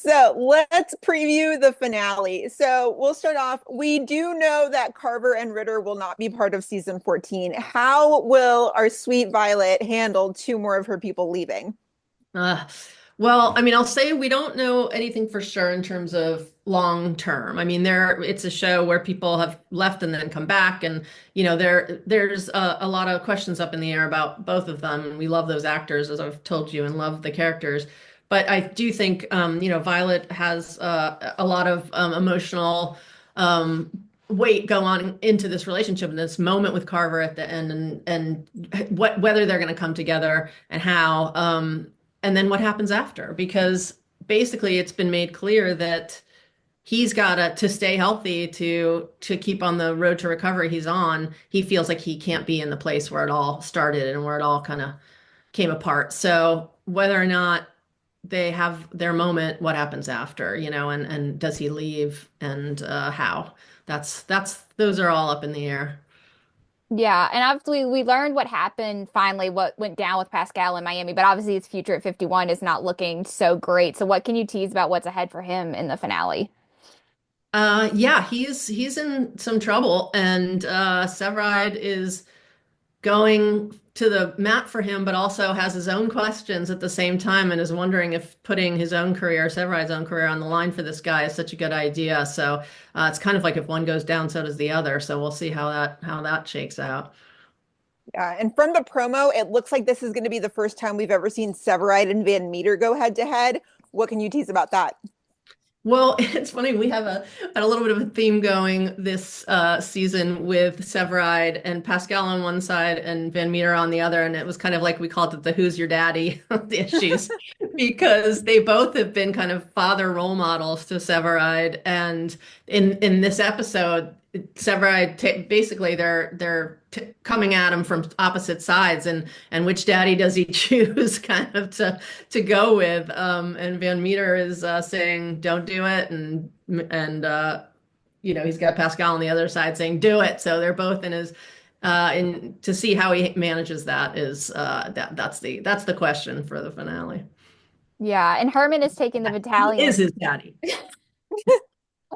So let's preview the finale. So we'll start off. We do know that Carver and Ritter will not be part of season 14. How will our sweet Violet handle two more of her people leaving? Uh, well, I mean, I'll say we don't know anything for sure in terms of long term. I mean, it's a show where people have left and then come back, and there's a lot of questions up in the air about both of them. And we love those actors, as I've told you, and love the characters. But I do think, Violet has a lot of emotional weight go on into this relationship and this moment with Carver at the end, and whether they're going to come together and how. And then what happens after? Because basically it's been made clear that he's got to stay healthy to keep on the road to recovery he's on. He feels like he can't be in the place where it all started and where it all kind of came apart. So whether or not they have their moment, what happens after, and does he leave and how? That's those are all up in the air. Yeah, and obviously we learned what happened finally, what went down with Pascal in Miami, but obviously his future at 51 is not looking so great. So what can you tease about what's ahead for him in the finale? Yeah, he's in some trouble, and Severide is going to the mat for him, but also has his own questions at the same time, and is wondering if putting his own career, Severide's own career, on the line for this guy is such a good idea. So it's kind of like if one goes down, so does the other. So we'll see how that shakes out. Yeah, and from the promo, it looks like this is going to be the first time we've ever seen Severide and Van Meter go head to head. What can you tease about that? Well, it's funny. We have a little bit of a theme going this season with Severide and Pascal on one side and Van Meter on the other, and it was kind of like we called it the "Who's Your Daddy" issues because they both have been kind of father role models to Severide, and in this episode, Severide basically they're coming at him from opposite sides, and which daddy does he choose kind of to go with. And Van Meter is saying, "Don't do it," and he's got Pascal on the other side saying, "Do it." So they're both in his. And to see how he manages that is that's the question for the finale. Yeah, and Herman is taking the Who is battalion. his daddy?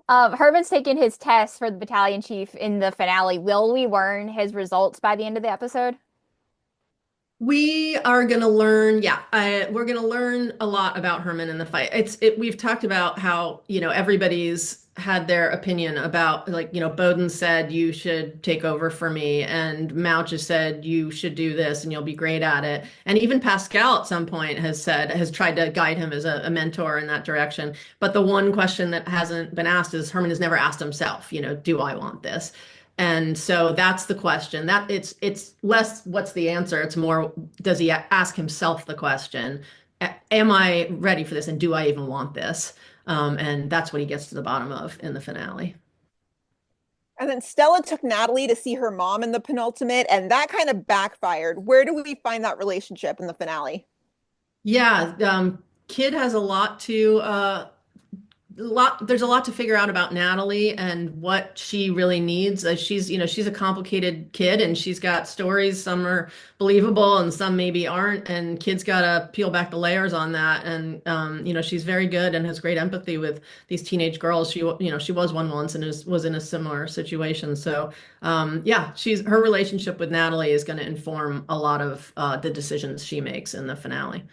Herman's taking his test for the battalion chief in the finale. Will we learn his results by the end of the episode? We are going to learn, yeah, we're going to learn a lot about Herman in the fight. We've talked about how, everybody's had their opinion about, like, Bowden said, you should take over for me. And Mouch has said, you should do this and you'll be great at it. And even Pascal at some point has tried to guide him as a mentor in that direction. But the one question that hasn't been asked is Herman has never asked himself, do I want this? And so that's the question. That it's less what's the answer, it's more does he ask himself the question, am I ready for this and do I even want this? And that's what he gets to the bottom of in the finale. And then Stella took Natalie to see her mom in the penultimate, and that kind of backfired. Where do we find that relationship in the finale? Yeah, Kid has there's a lot to figure out about Natalie and what she really needs. She's a complicated kid and she's got stories. Some are believable and some maybe aren't. And Kid's got to peel back the layers on that. And, she's very good and has great empathy with these teenage girls. She was one once and was in a similar situation. So, yeah, her relationship with Natalie is going to inform a lot of the decisions she makes in the finale.